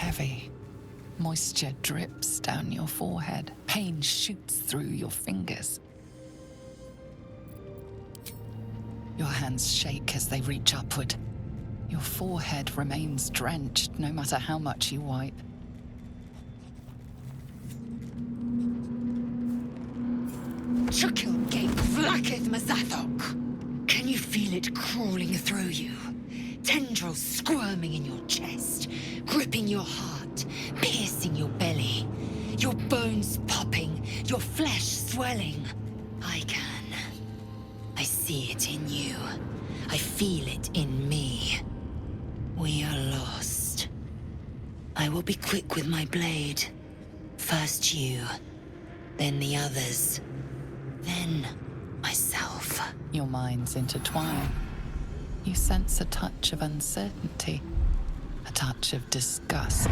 heavy. Moisture drips down your forehead. Pain shoots through your fingers. Your hands shake as they reach upward. Your forehead remains drenched no matter how much you wipe. Chukil gate flacketh Mazathok. Can you feel it crawling through you? Tendrils squirming in your chest, gripping your heart, piercing your belly. Your bones popping, your flesh swelling. I can. I see it in you. I feel it in me. We are lost. I will be quick with my blade. First you, then the others, then myself. Your minds intertwine. You sense a touch of uncertainty, a touch of disgust.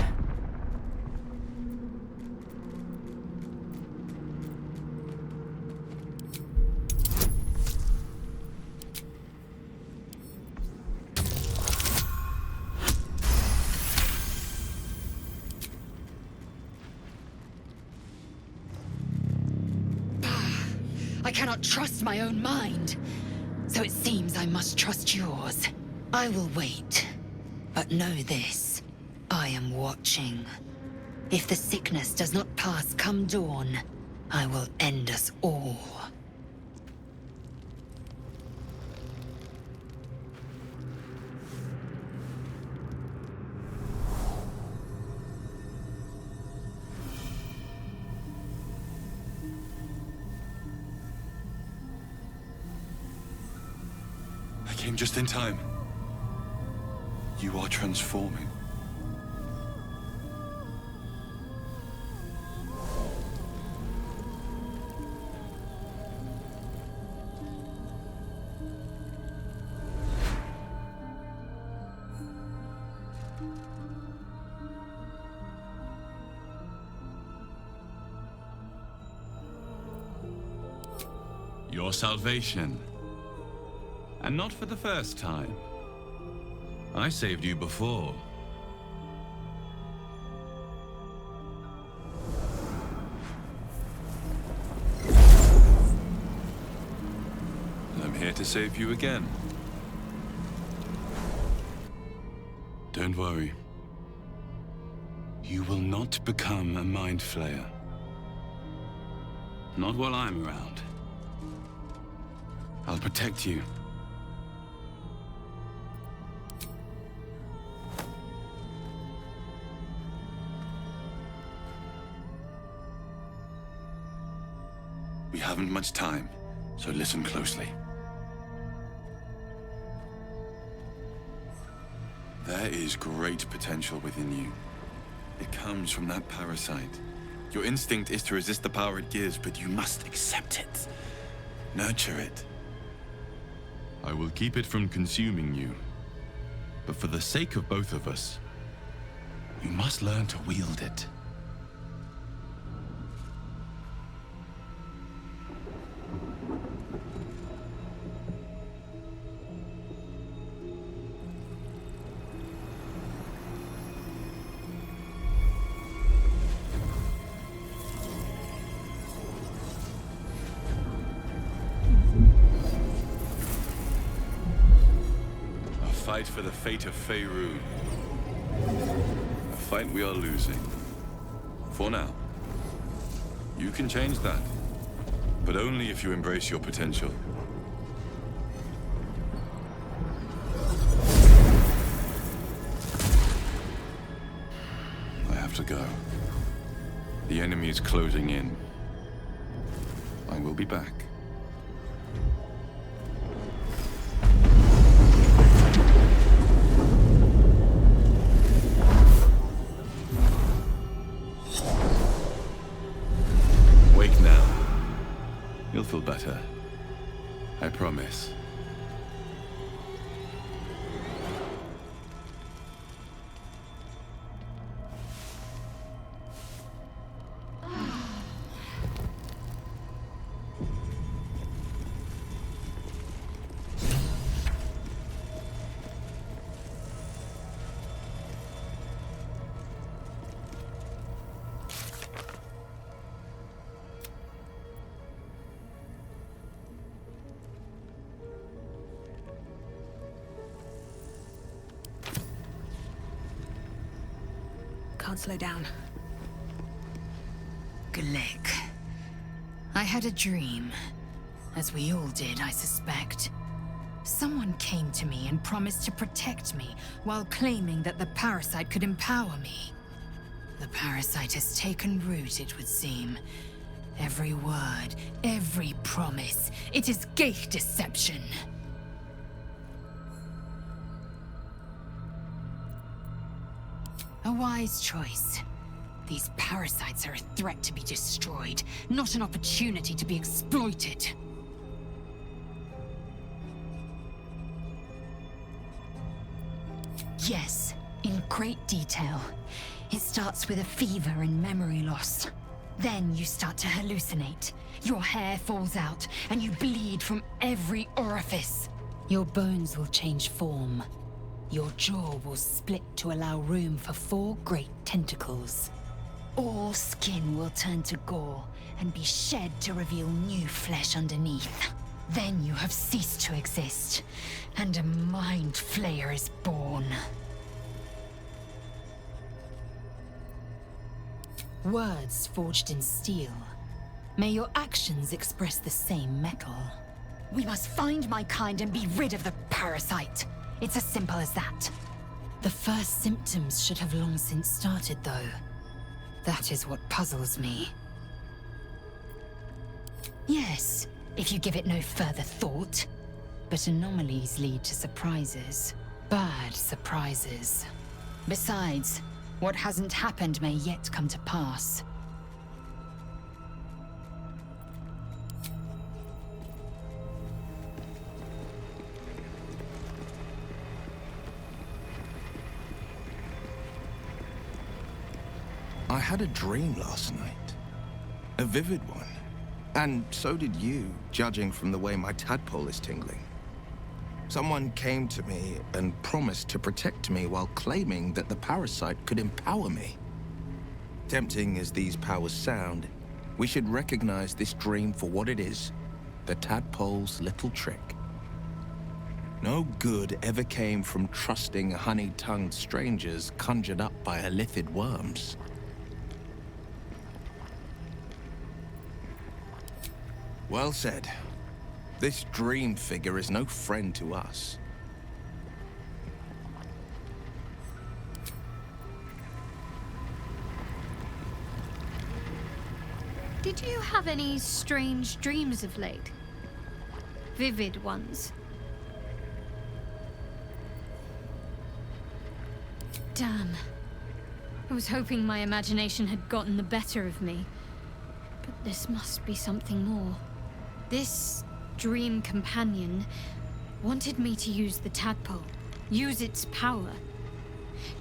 I cannot trust my own mind, so it seems I must trust yours. I will wait, but know this, I am watching. If the sickness does not pass come dawn, I will end us all. Came just in time. You are transforming. Your salvation. And not for the first time. I saved you before. And I'm here to save you again. Don't worry. You will not become a mind flayer. Not while I'm around. I'll protect you. We haven't much time, so listen closely. There is great potential within you. It comes from that parasite. Your instinct is to resist the power it gives, but you must accept it. Nurture it. I will keep it from consuming you. But for the sake of both of us, You must learn to wield it. Fight for the fate of Faerun. A fight we are losing. For now. You can change that. But only if you embrace your potential. I have to go. The enemy is closing in. I will be back. You'll feel better. I promise. can't slow down. Glick. I had a dream. As we all did, I suspect. Someone came to me and promised to protect me, while claiming that the parasite could empower me. The parasite has taken root, it would seem. Every word, every promise, it is gay deception. A wise choice. These parasites are a threat to be destroyed, not an opportunity to be exploited. Yes, in great detail. It starts with a fever and memory loss. Then you start to hallucinate. Your hair falls out, and you bleed from every orifice. Your bones will change form. Your jaw will split to allow room for 4 great tentacles. All skin will turn to gore and be shed to reveal new flesh underneath. Then you have ceased to exist, and a mind flayer is born. Words forged in steel. May your actions express the same metal. We must find my kind and be rid of the parasite. It's as simple as that. The first symptoms should have long since started, though. That is what puzzles me. Yes, if you give it no further thought. But anomalies lead to surprises. Bad surprises. Besides, what hasn't happened may yet come to pass. I had a dream last night. A vivid one. And so did you, judging from the way my tadpole is tingling. Someone came to me and promised to protect me while claiming that the parasite could empower me. Tempting as these powers sound, we should recognize this dream for what it is, the tadpole's little trick. No good ever came from trusting honey-tongued strangers conjured up by illithid worms. Well said. This dream figure is no friend to us. Did you have any strange dreams of late? Vivid ones? Damn. I was hoping my imagination had gotten the better of me. But this must be something more. This dream companion wanted me to use the tadpole, use its power.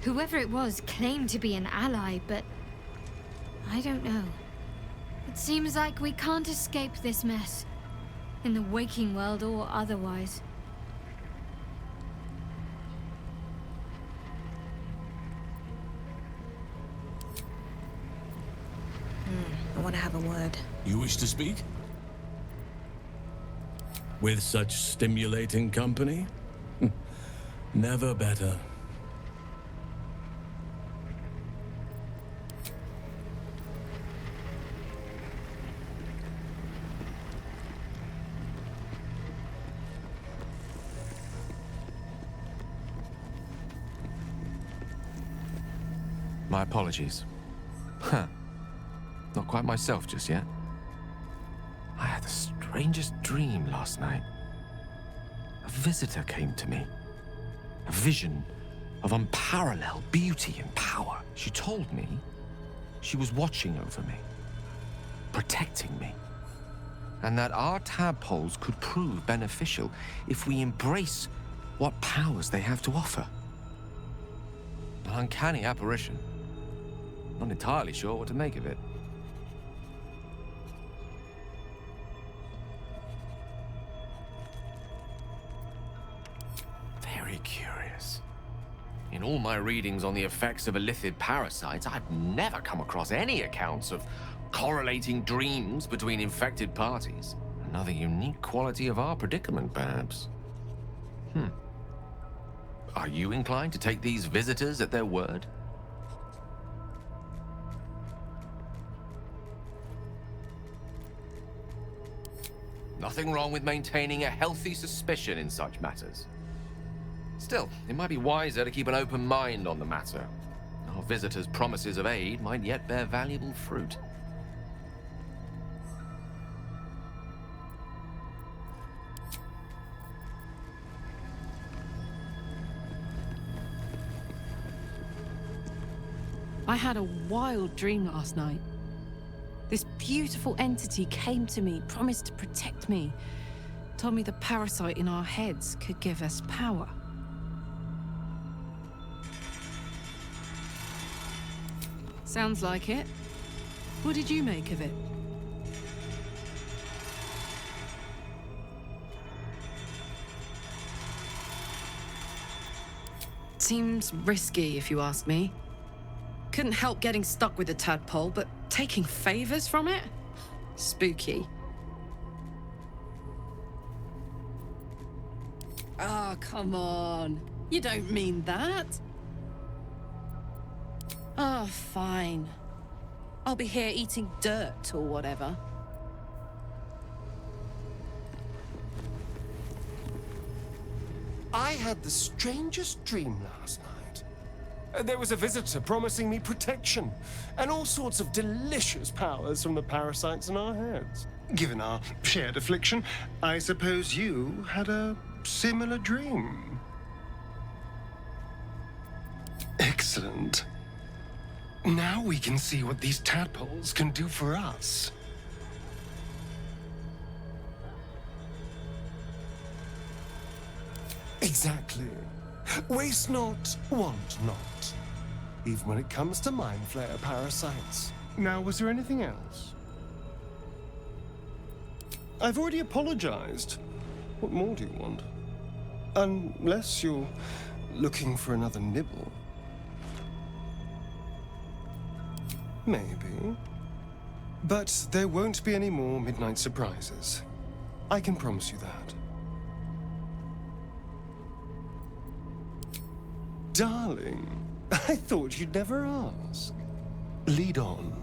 Whoever it was claimed to be an ally, but I don't know. It seems like we can't escape this mess, in the waking world or otherwise. I want to have a word. You wish to speak? With such stimulating company? Never better. My apologies. Huh. Not quite myself just yet. I had the strangest dream last night. A visitor came to me. A vision of unparalleled beauty and power. She told me she was watching over me, protecting me, and that our tadpoles could prove beneficial if we embrace what powers they have to offer. An uncanny apparition. Not entirely sure what to make of it. Very curious. In all my readings on the effects of illithid parasites, I've never come across any accounts of correlating dreams between infected parties. Another unique quality of our predicament, perhaps. Are you inclined to take these visitors at their word? nothing wrong with maintaining a healthy suspicion in such matters. Still, it might be wiser to keep an open mind on the matter. Our visitor's promises of aid might yet bear valuable fruit. I had a wild dream last night. This beautiful entity came to me, promised to protect me, told me the parasite in our heads could give us power. Sounds like it. What did you make of it? Seems risky, if you ask me. Couldn't help getting stuck with the tadpole, but taking favors from it? Spooky. Oh, come on. You don't mean that. Oh, fine. I'll be here eating dirt or whatever. I had the strangest dream last night. There was a visitor promising me protection and all sorts of delicious powers from the parasites in our heads. Given our shared affliction, I suppose you had a similar dream. Excellent. Now we can see what these tadpoles can do for us. Exactly. Waste not, want not. Even when it comes to mind flayer parasites. Now, was there anything else? I've already apologized. What more do you want? Unless you're looking for another nibble. Maybe. But there won't be any more midnight surprises. I can promise you that. Darling, I thought you'd never ask. Lead on.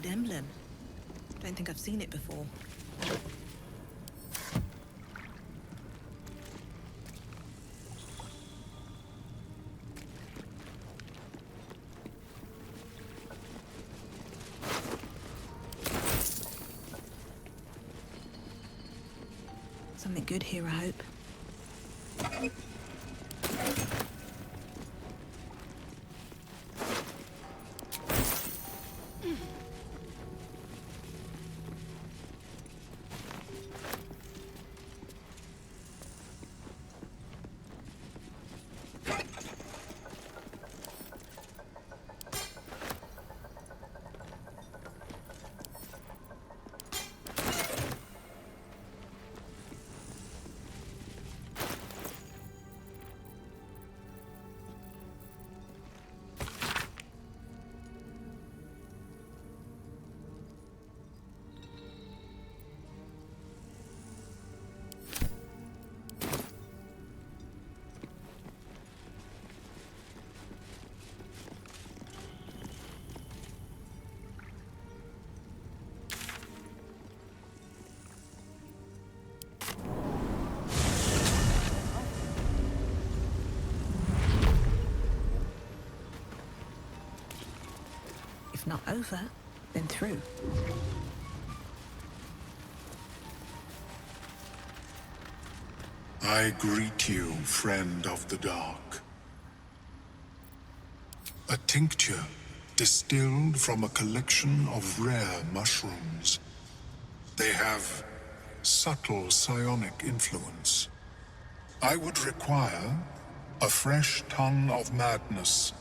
Emblem. Don't think I've seen it before. Something good here, I hope. If not over, then through. I greet you, friend of the dark. A tincture distilled from a collection of rare mushrooms. They have subtle psionic influence. I would require a fresh ton of madness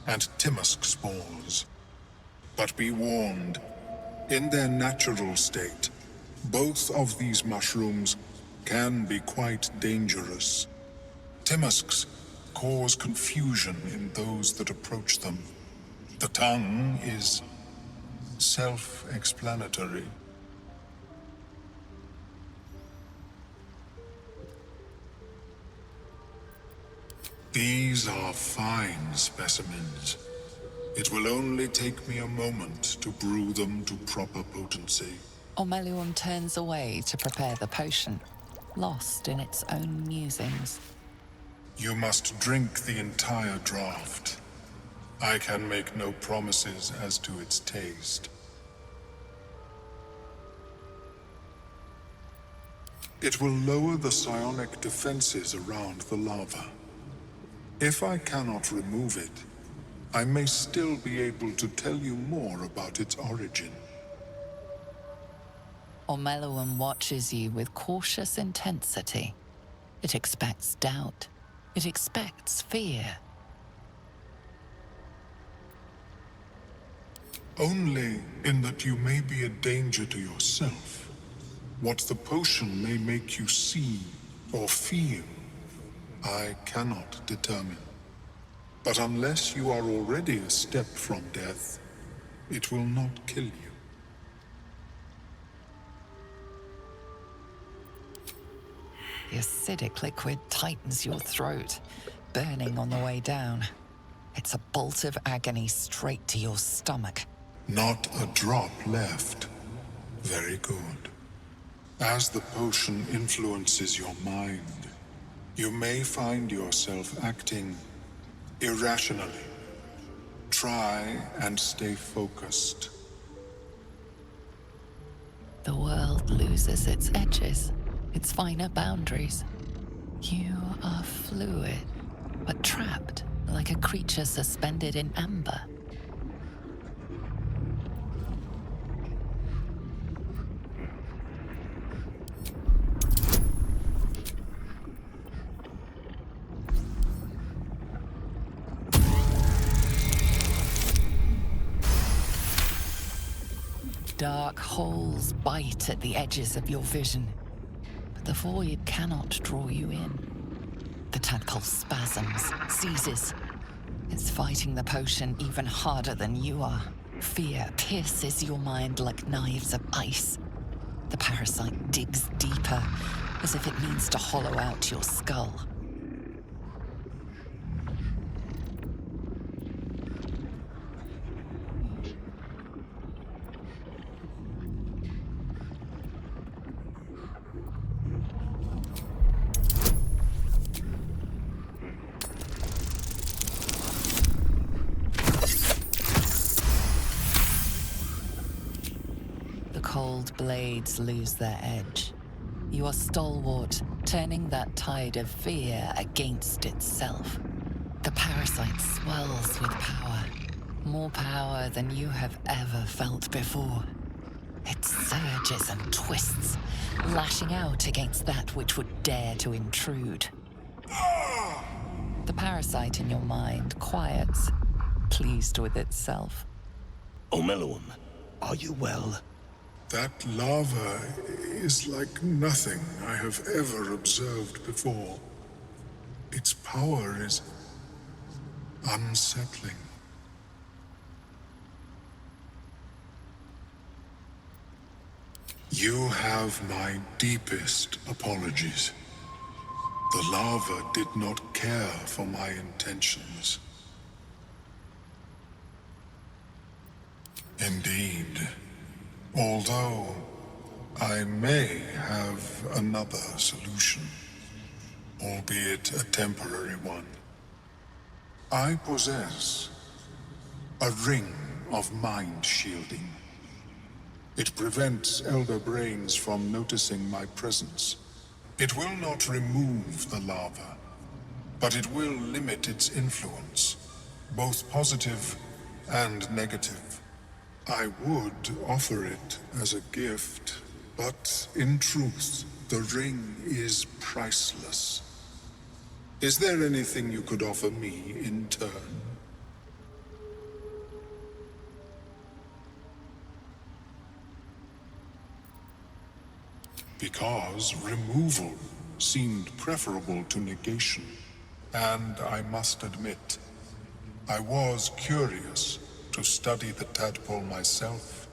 and timosk spores. But be warned, in their natural state, both of these mushrooms can be quite dangerous. Timusks cause confusion in those that approach them. The tongue is self-explanatory. These are fine specimens. It will only take me a moment to brew them to proper potency. Ormeluum turns away to prepare the potion, lost in its own musings. You must drink the entire draught. I can make no promises as to its taste. It will lower the psionic defenses around the lava. If I cannot remove it, I may still be able to tell you more about its origin. Ormeluum watches you with cautious intensity. It expects doubt. It expects fear. Only in that you may be a danger to yourself. What the potion may make you see or feel, I cannot determine. But unless you are already a step from death, it will not kill you. The acidic liquid tightens your throat, burning on the way down. It's a bolt of agony straight to your stomach. Not a drop left. Very good. As the potion influences your mind, you may find yourself acting irrationally. Try and stay focused. The world loses its edges, its finer boundaries. You are fluid, but trapped like a creature suspended in amber. Dark holes bite at the edges of your vision, but the void cannot draw you in. The tadpole spasms, seizes. It's fighting the potion even harder than you are. Fear pierces your mind like knives of ice. The parasite digs deeper, as if it means to hollow out your skull. Cold blades lose their edge. You are stalwart, turning that tide of fear against itself. The parasite swells with power, more power than you have ever felt before. It surges and twists, lashing out against that which would dare to intrude. The parasite in your mind quiets, pleased with itself. Ormeluum, are you well? That lava is like nothing I have ever observed before. Its power is unsettling. You have my deepest apologies. The lava did not care for my intentions. Indeed. Although I may have another solution, albeit a temporary one. I possess a ring of mind shielding. It prevents elder brains from noticing my presence. It will not remove the lava, but it will limit its influence, both positive and negative. I would offer it as a gift, but in truth, the ring is priceless. Is there anything you could offer me in turn? Because removal seemed preferable to negation. And I must admit, I was curious to study the tadpole myself.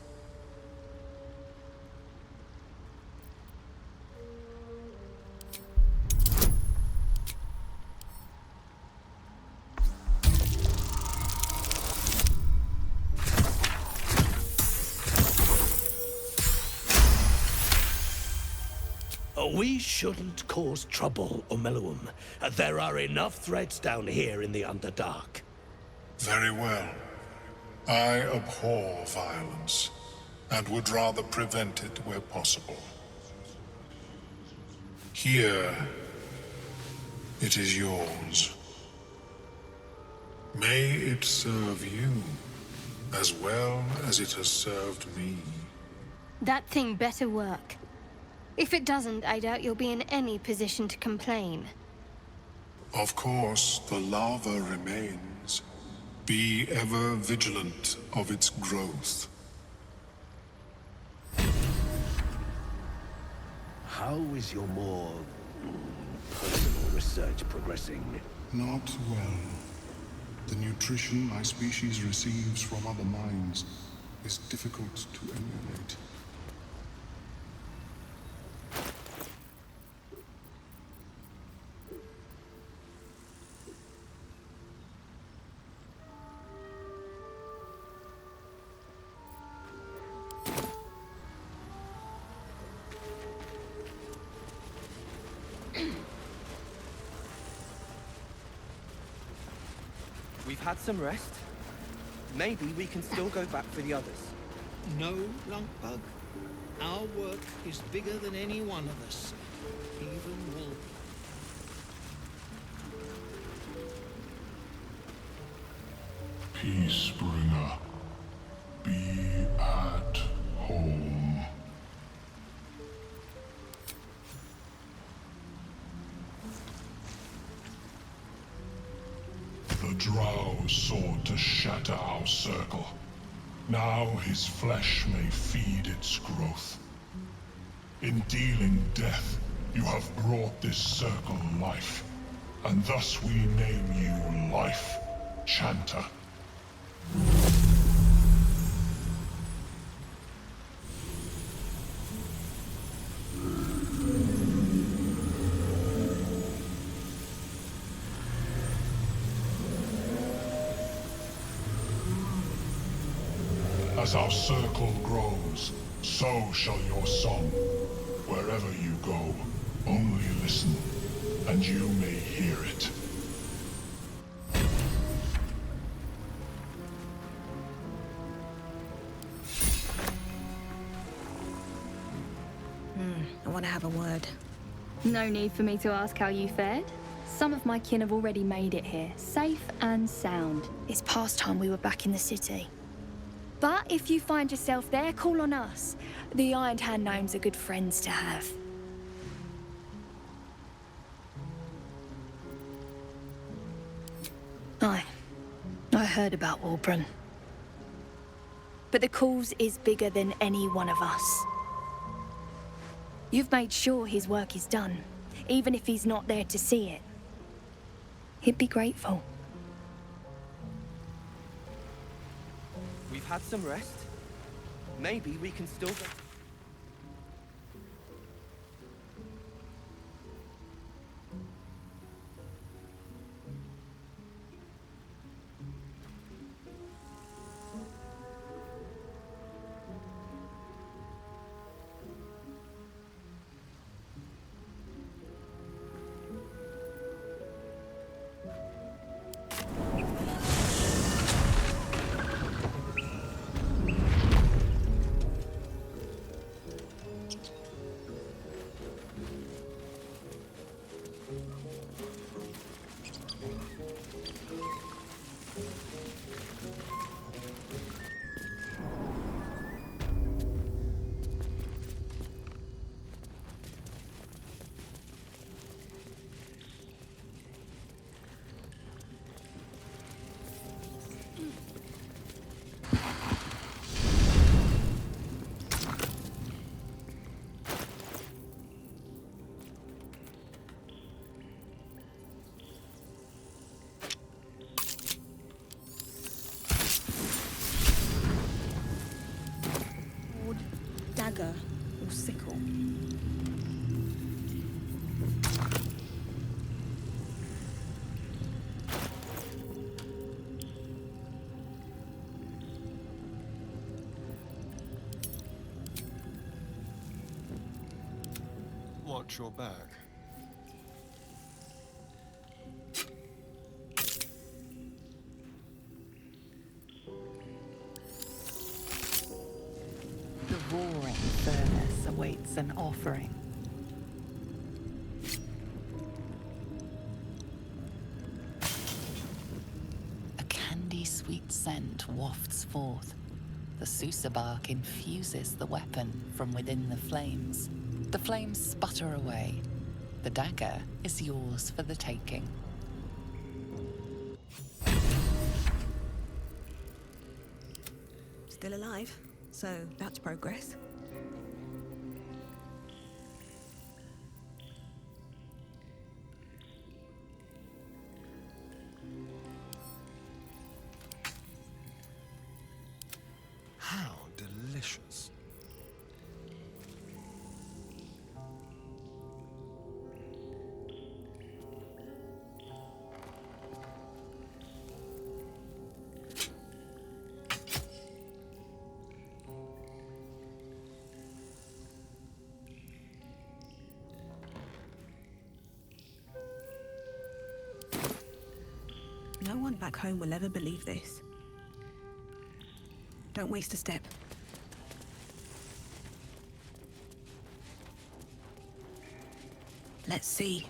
We shouldn't cause trouble, Omeluum. There are enough threats down here in the Underdark. Very well. I abhor violence, and would rather prevent it where possible. Here, it is yours. May it serve you, as well as it has served me. That thing better work. If it doesn't, I doubt you'll be in any position to complain. Of course, the lava remains. Be ever vigilant of its growth. How is your more personal research progressing? Not well. The nutrition my species receives from other minds is difficult to emulate. We've had some rest. Maybe we can still go back for the others. No, Lunkbug. Our work is bigger than any one of us. Even Wolf. Peacebringer, be at home. The Drow sought to shatter our circle. Now his flesh may feed its growth. In dealing death, you have brought this circle life, and thus we name you Life Chanter. As our circle grows, so shall your song. Wherever you go, only listen, and you may hear it. I want to have a word. No need for me to ask how you fared. Some of my kin have already made it here, safe and sound. It's past time we were back in the city. But if you find yourself there, call on us. The Iron Hand gnomes are good friends to have. I heard about Warbron. But the cause is bigger than any one of us. You've made sure his work is done, even if he's not there to see it. He'd be grateful. We've had some rest. Maybe we can still go... dagger or sickle? Watch your back. The roaring furnace awaits an offering. A candy-sweet scent wafts forth. The Susa bark infuses the weapon from within the flames. The flames sputter away. The dagger is yours for the taking. Still alive, so that's progress. How delicious. No one back home will ever believe this. Don't waste a step. Let's see.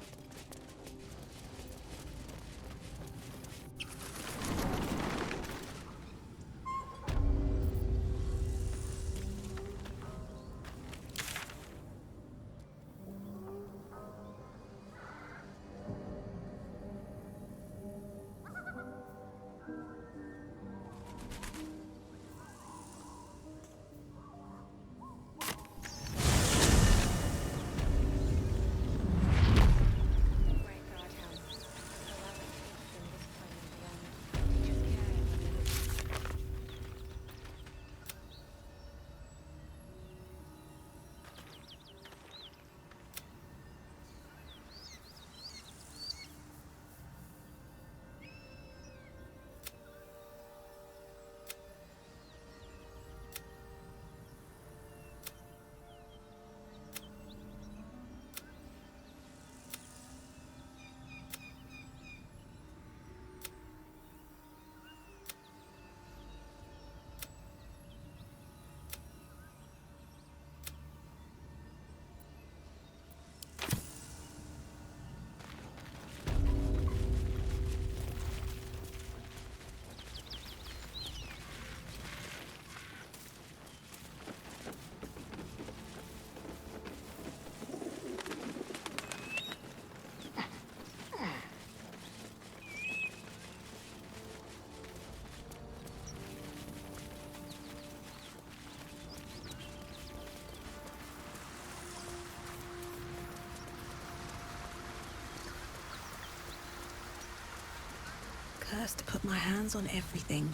Cursed to put my hands on everything.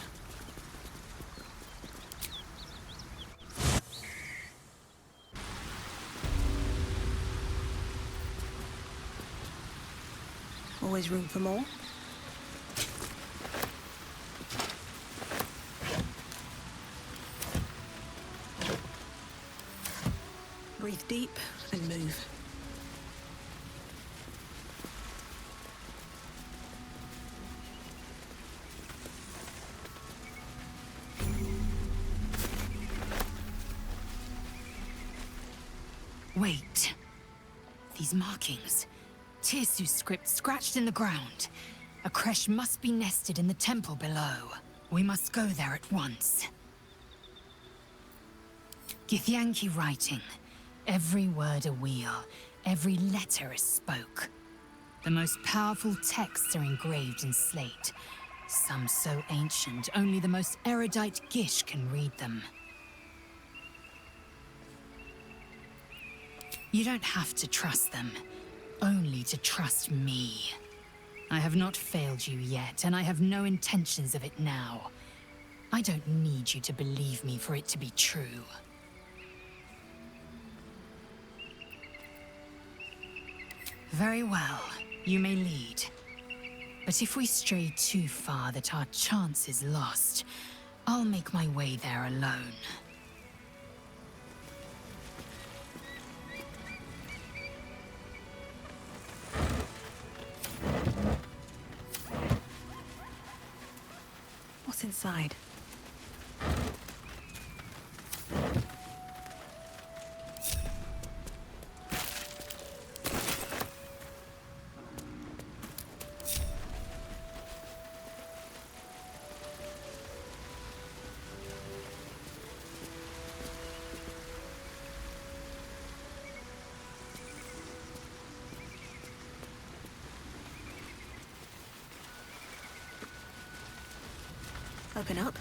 Always room for more. Breathe deep and move. Wait. These markings. Tirsu's script scratched in the ground. A creche must be nested in the temple below. We must go there at once. Githyanki writing. Every word a wheel, every letter a spoke. The most powerful texts are engraved in slate. Some so ancient, only the most erudite Gish can read them. You don't have to trust them, only to trust me. I have not failed you yet, and I have no intentions of it now. I don't need you to believe me for it to be true. Very well. You may lead. But if we stray too far that our chance is lost, I'll make my way there alone. What's inside? Open up.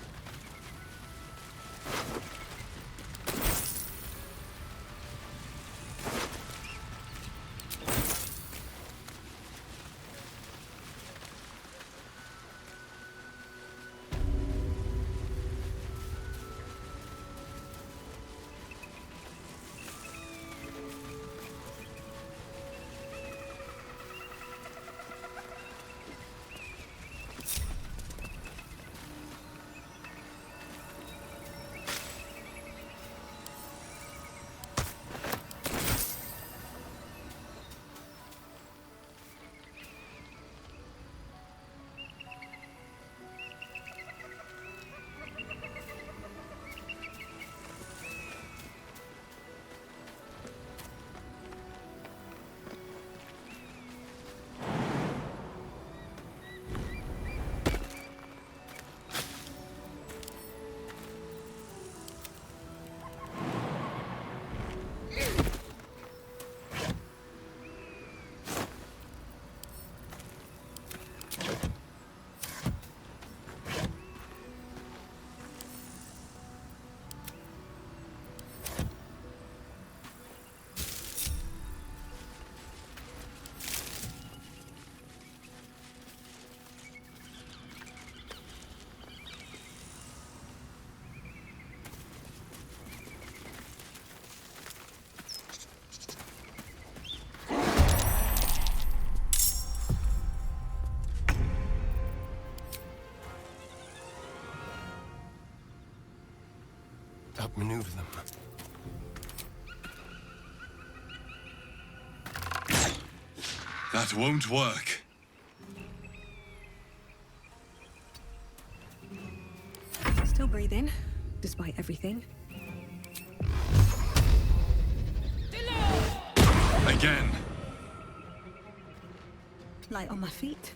Outmaneuver them. That won't work. Still breathing, despite everything. Again. Light on my feet.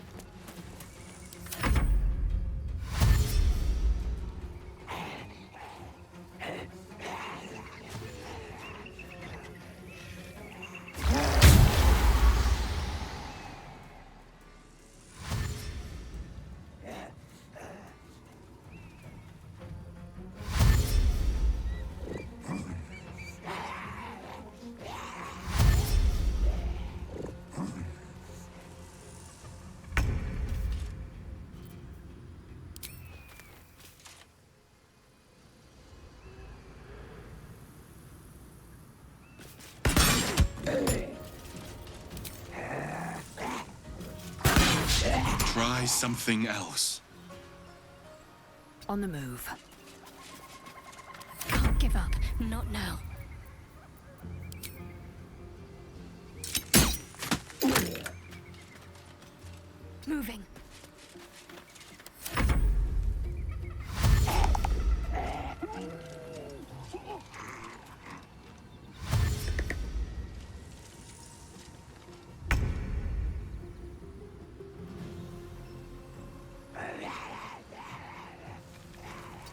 Try something else. On the move. Can't give up. Not now. Moving.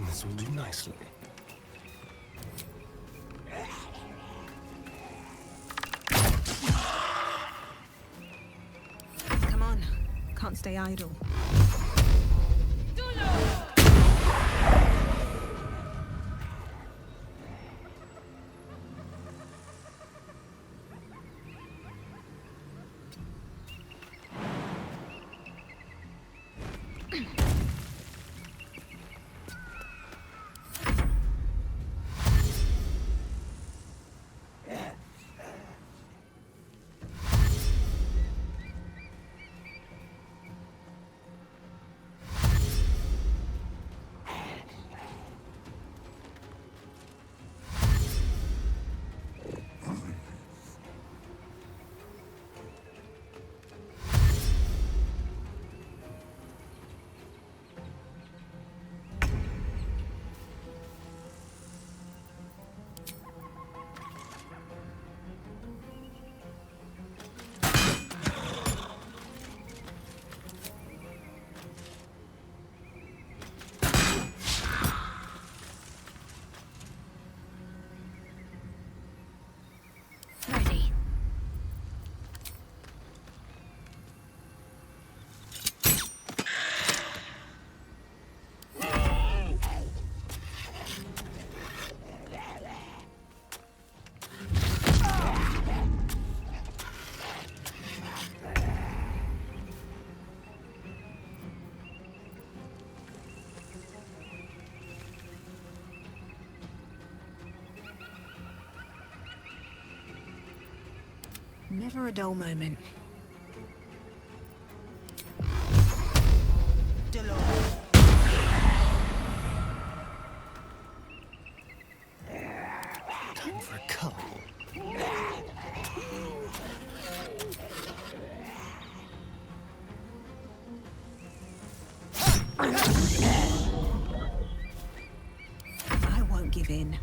This will do nicely. Come on, can't stay idle. Never a dull moment. Time for a cuddle. I won't give in.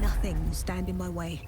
Nothing will stand in my way.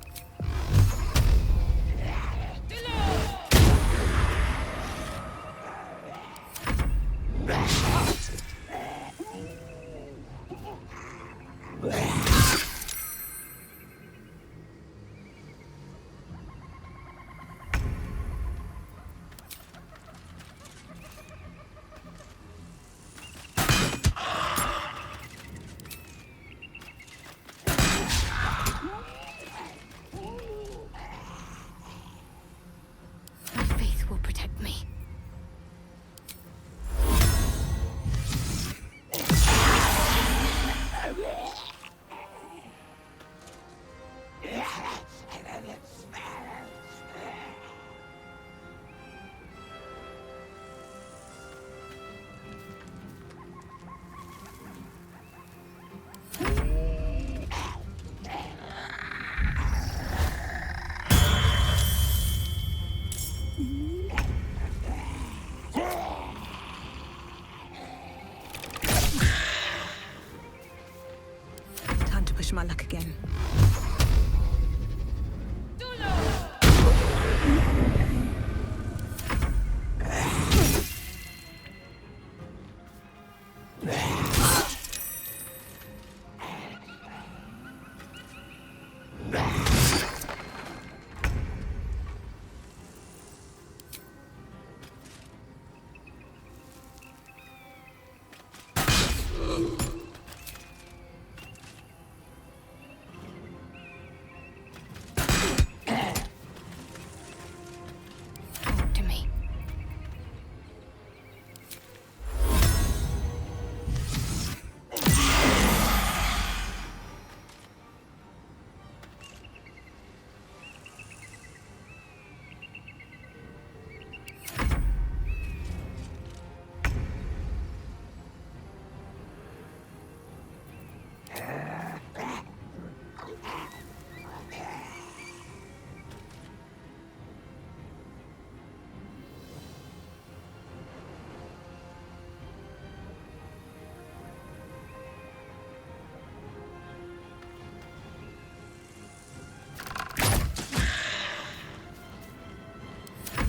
Time to push my luck again.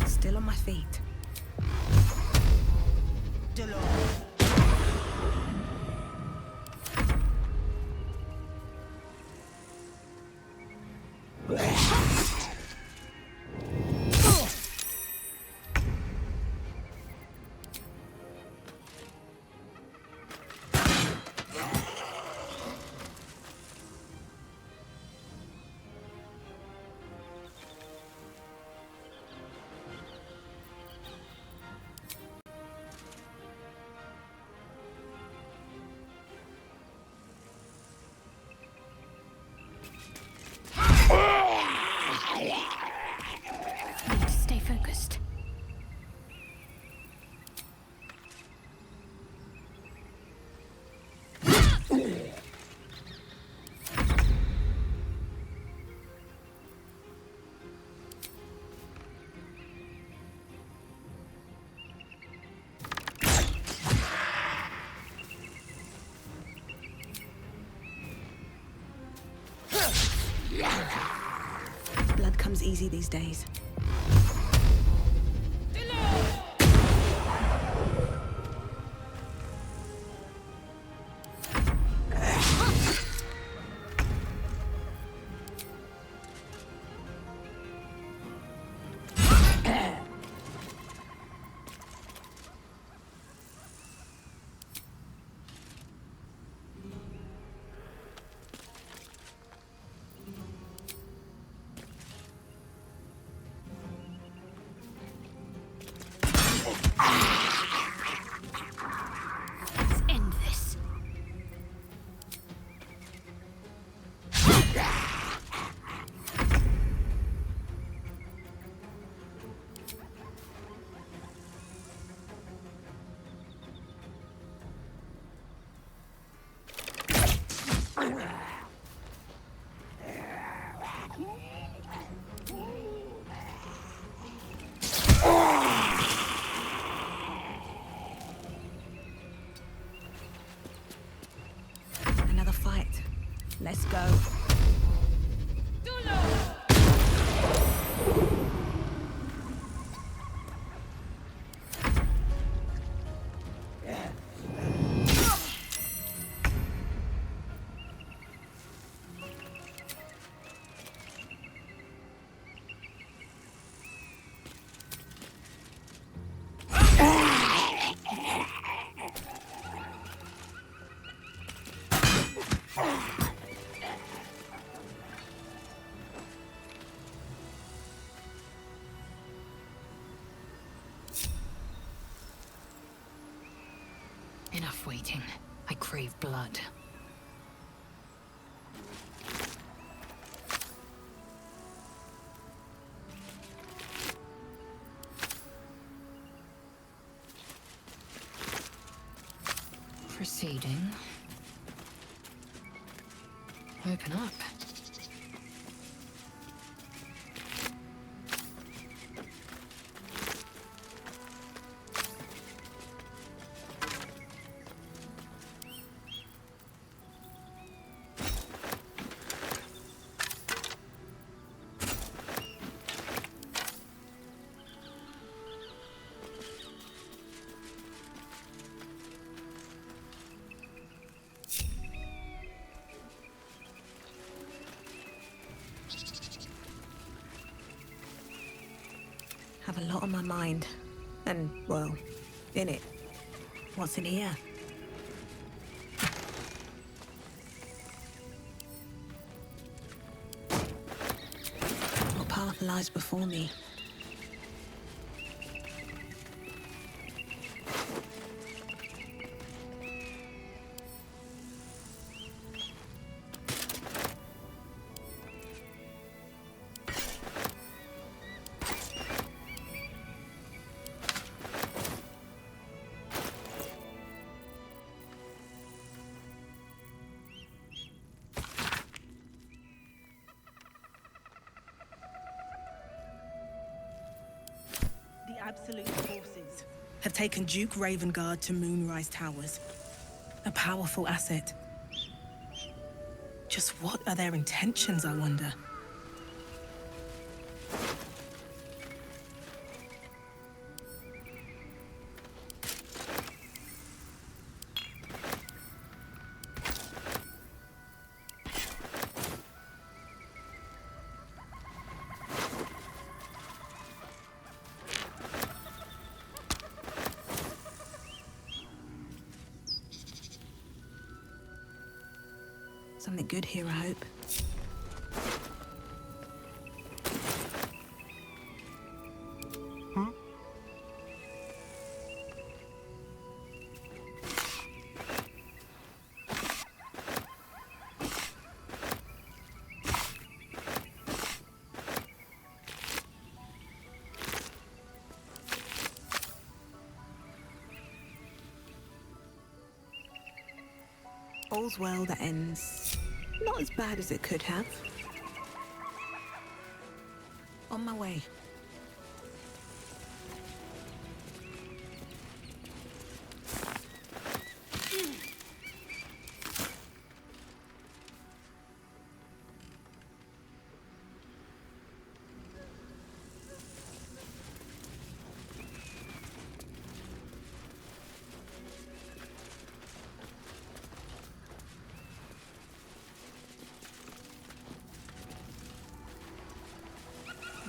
Still on my feet. comes easy these days. Another fight. Let's go. Enough waiting. I crave blood. Proceeding. Open up. Have a lot on my mind. And, well, in it. What's in here? What path lies before me? Absolute forces have taken Duke Ravengard to Moonrise Towers. A powerful asset. Just what are their intentions, I wonder? Something good here, I hope. All's well that ends not as bad as it could have. On my way.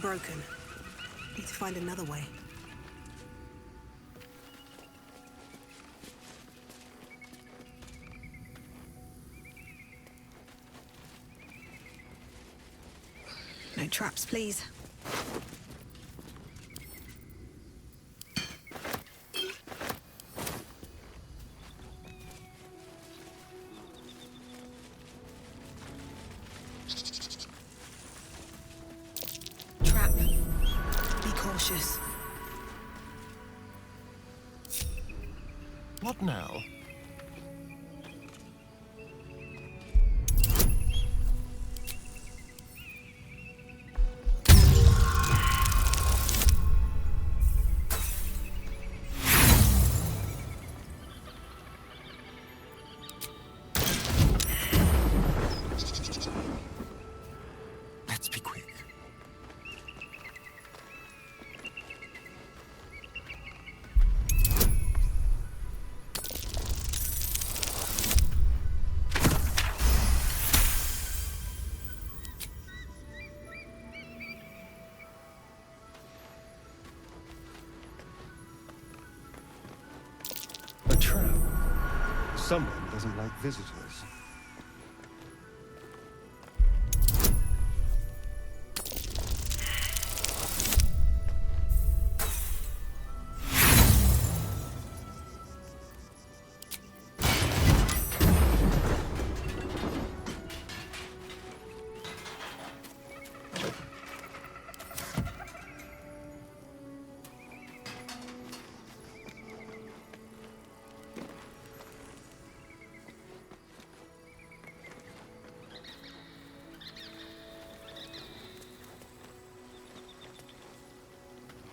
broken. Need to find another way. No traps, please. Trap. Be cautious. What now? Let's be quick. A trap. Someone doesn't like visitors.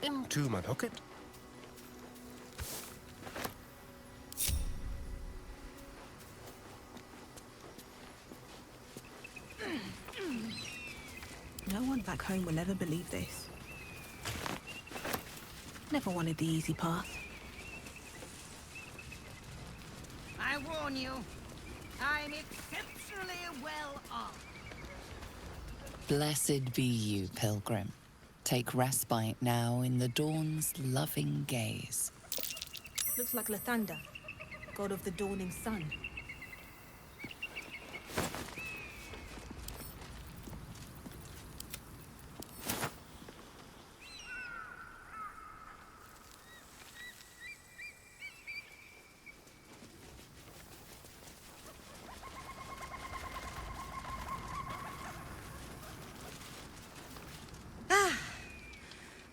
Into my pocket. No one back home will ever believe this. Never wanted the easy path. I warn you, I'm exceptionally well armed. Blessed be you, pilgrim. Take respite now in the dawn's loving gaze. Looks like Lathander, god of the dawning sun.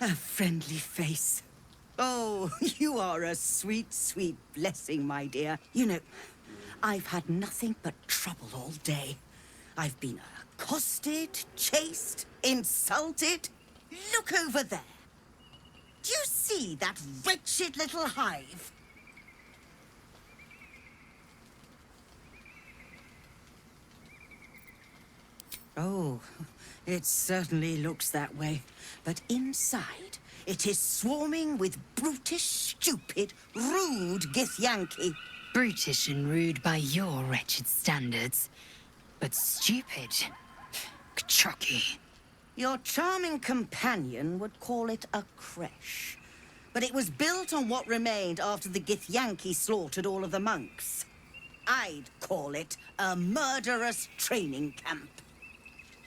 A friendly face. Oh, you are a sweet, sweet blessing, my dear. You know, I've had nothing but trouble all day. I've been accosted, chased, insulted. Look over there. Do you see that wretched little hive? Oh, it certainly looks that way. But inside, it is swarming with brutish, stupid, rude Githyanki. Brutish and rude by your wretched standards, but stupid. Kchucky. Your charming companion would call it a creche. But it was built on what remained after the Githyanki slaughtered all of the monks. I'd call it a murderous training camp.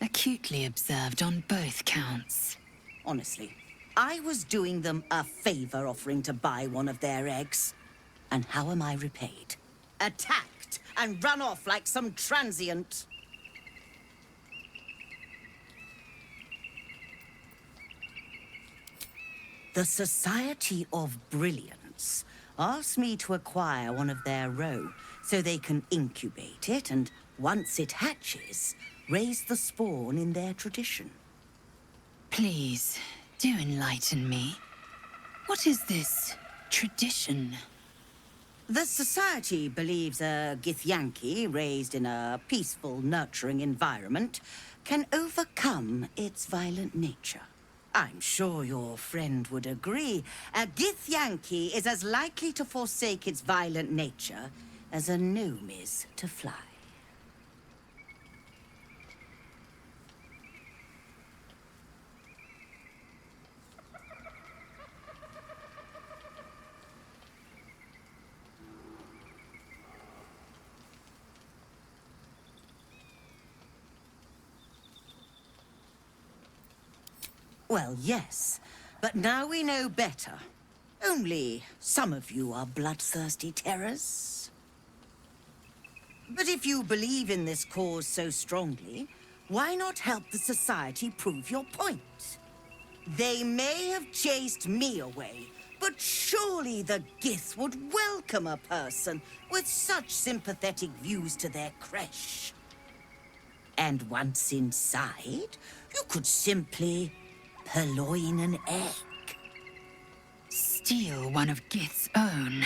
Acutely observed on both counts. Honestly, I was doing them a favor offering to buy one of their eggs. And how am I repaid? Attacked and run off like some transient. The Society of Brilliance asked me to acquire one of their roe so they can incubate it and, once it hatches, raise the spawn in their tradition. Please, do enlighten me. What is this tradition? The Society believes a Githyanki raised in a peaceful, nurturing environment can overcome its violent nature. I'm sure your friend would agree. A Githyanki is as likely to forsake its violent nature as a gnome is to fly. Well, yes. But now we know better. Only some of you are bloodthirsty terrors. But if you believe in this cause so strongly, why not help the Society prove your point? They may have chased me away, but surely the Gith would welcome a person with such sympathetic views to their creche. And once inside, you could simply purloin an egg. Steal one of Gith's own.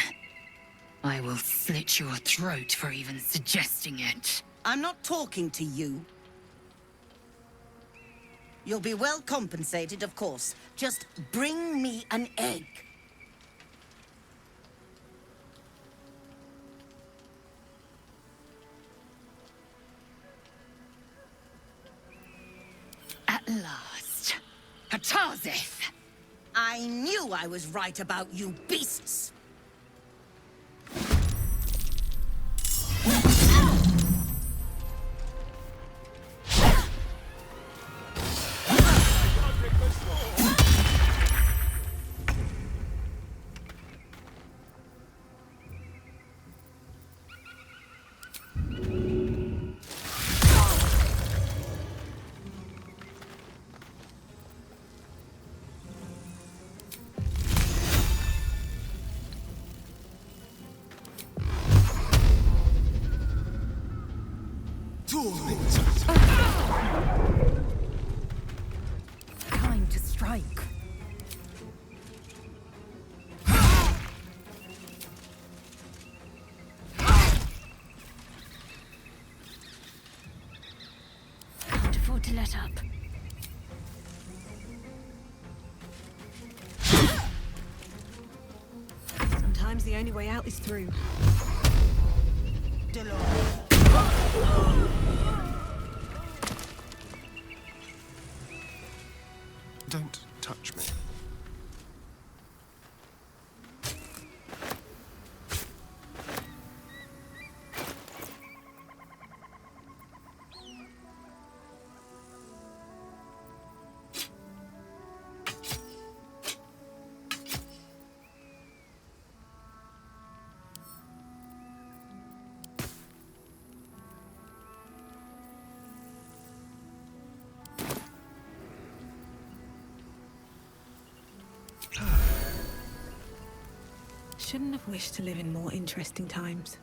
I will slit your throat for even suggesting it. I'm not talking to you. You'll be well compensated, of course. Just bring me an egg. At last. Hatazith! I knew I was right about you beasts. Time to strike. Can't afford to let up. Sometimes the only way out is through. Don't touch me. Shouldn't have wished to live in more interesting times.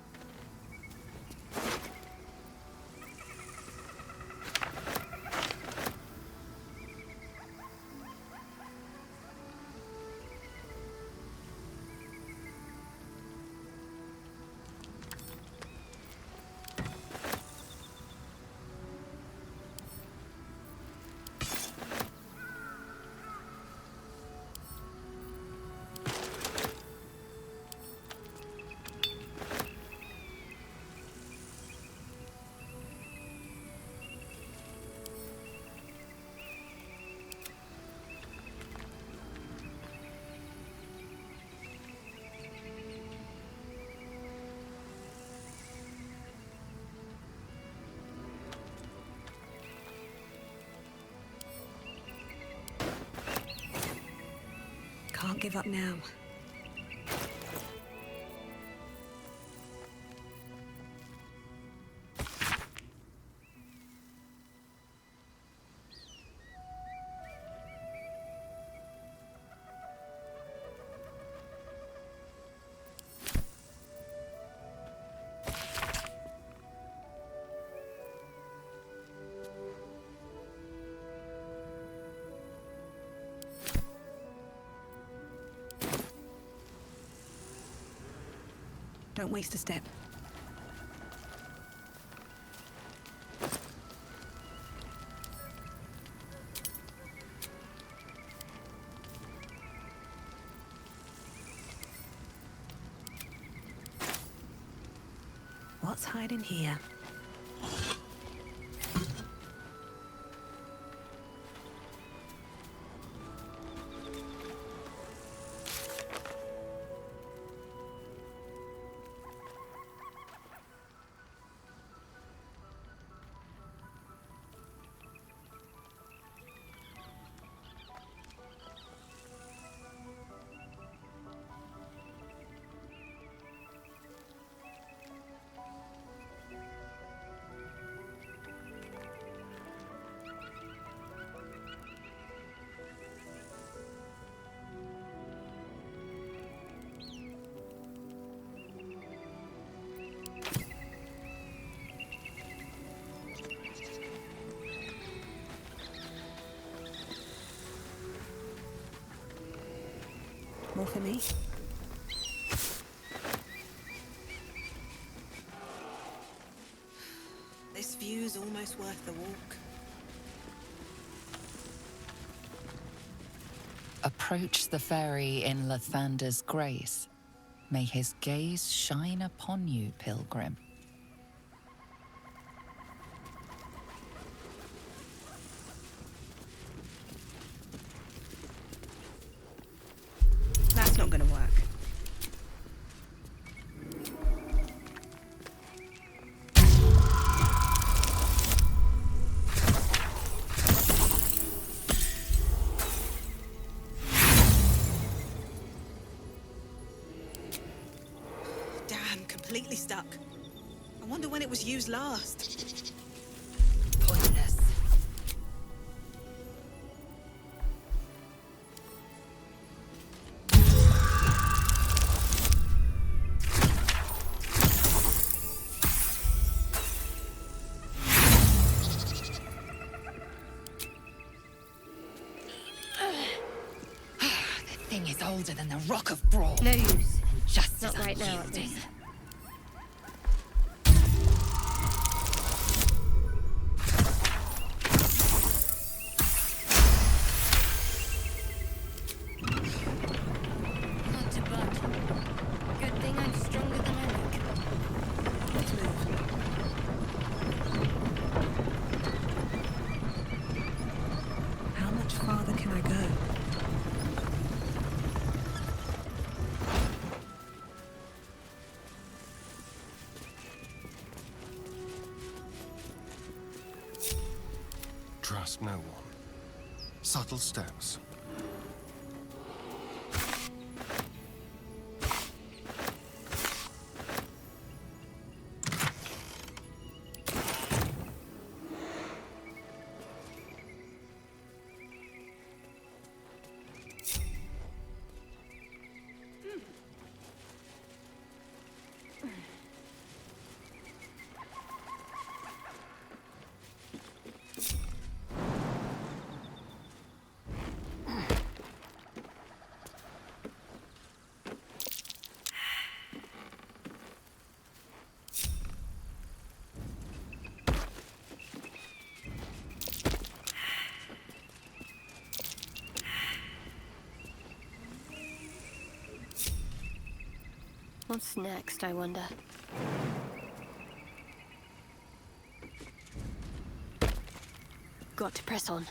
Can't give up now. Don't waste a step. What's hiding here? for me. This view's almost worth the walk. Approach the ferry in Lathander's grace. May his gaze shine upon you, pilgrim. That's not gonna work. Damn, completely stuck. I wonder when it was used last. Pointless. The thing is older than the Rock of Brawl. No use. And just Not as right now, at unyielding. least. Not to bud. Good thing I'm stronger than I look. Let's move. How much farther can I go? Trust no one. Subtle steps. What's next, I wonder? Got to press on.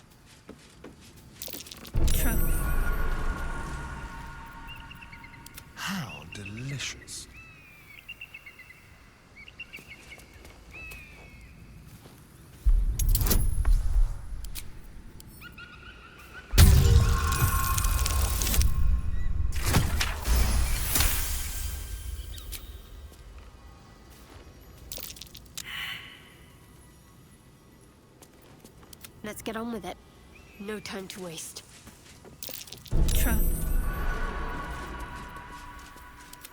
How delicious. Let's get on with it. No time to waste.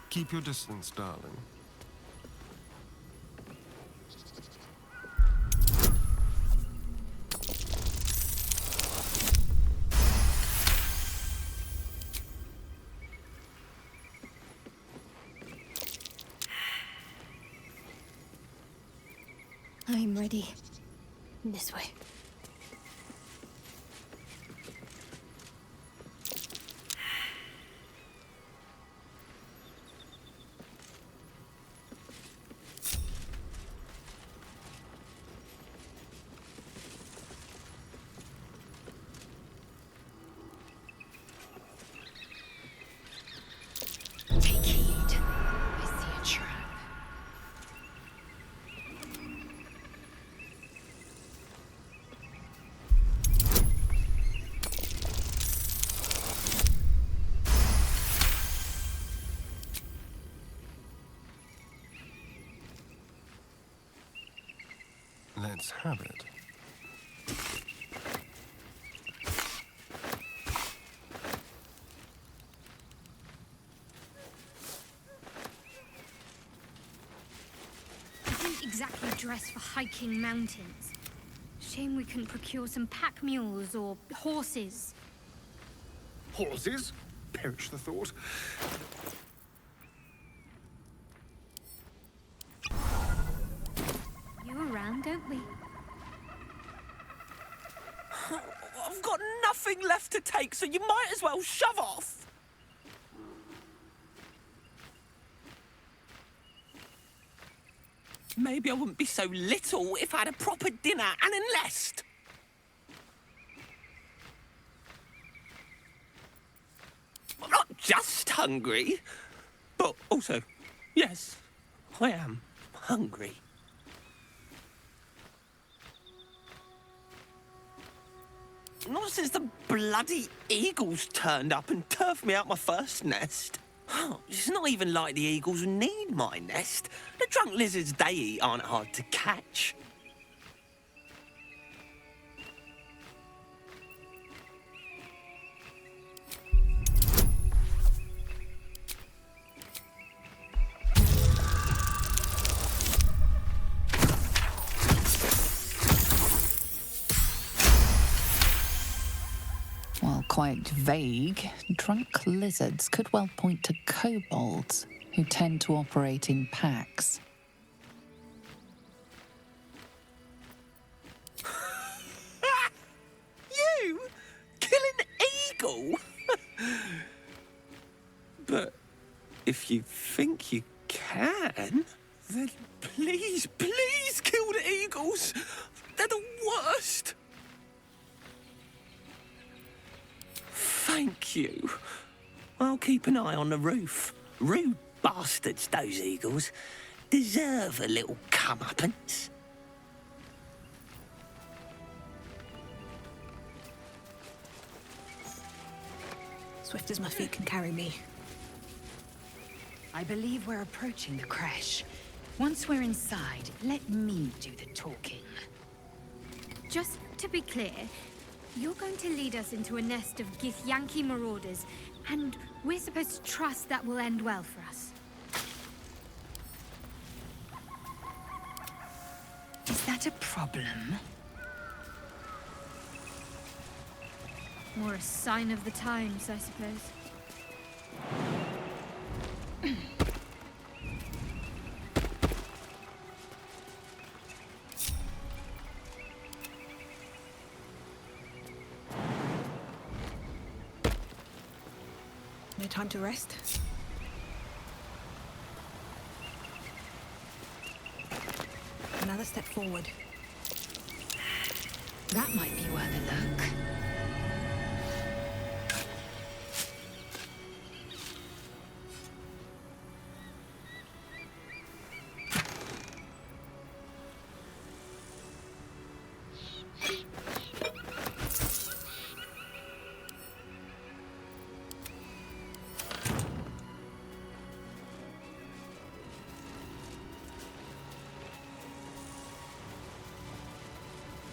Keep your distance, darling. I'm ready. This way. Take heed. I see a trap. Let's have it. I didn't exactly dress for hiking mountains. Shame we couldn't procure some pack mules or horses. Horses? Perish the thought. You around, don't we? I've got nothing left to take, so you might as well shove off. Maybe I wouldn't be so little if I had a proper dinner and a nest. I'm not just hungry, but also, yes, I am hungry. Not since the bloody eagles turned up and turfed me out my first nest. It's not even like the eagles need my nest. The drunk lizards they eat aren't hard to catch. While quite vague, drunk lizards could well point to kobolds, who tend to operate in packs. You? Kill an eagle? But if you think you can, then please, please kill the eagles. They're the worst. Thank you. I'll keep an eye on the roof. Rude bastards, those eagles. Deserve a little comeuppance. Swift as my feet can carry me. I believe we're approaching the crash. Once we're inside, let me do the talking. Just to be clear, you're going to lead us into a nest of Githyanki marauders, and we're supposed to trust that will end well for us. Is that a problem? More a sign of the times, I suppose. No time to rest? Another step forward. That might be worth a look.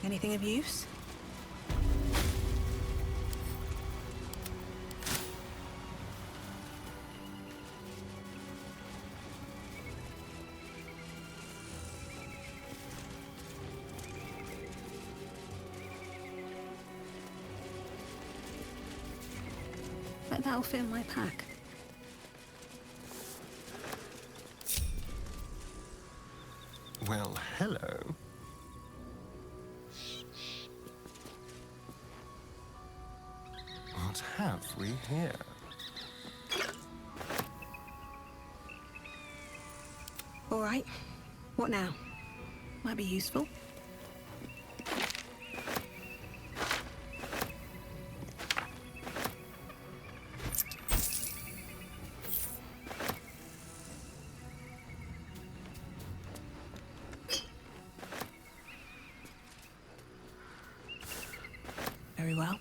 Anything of use? Bet that'll fit in my pack. Well, hello. What have we here? All right. What now? Might be useful. Very well.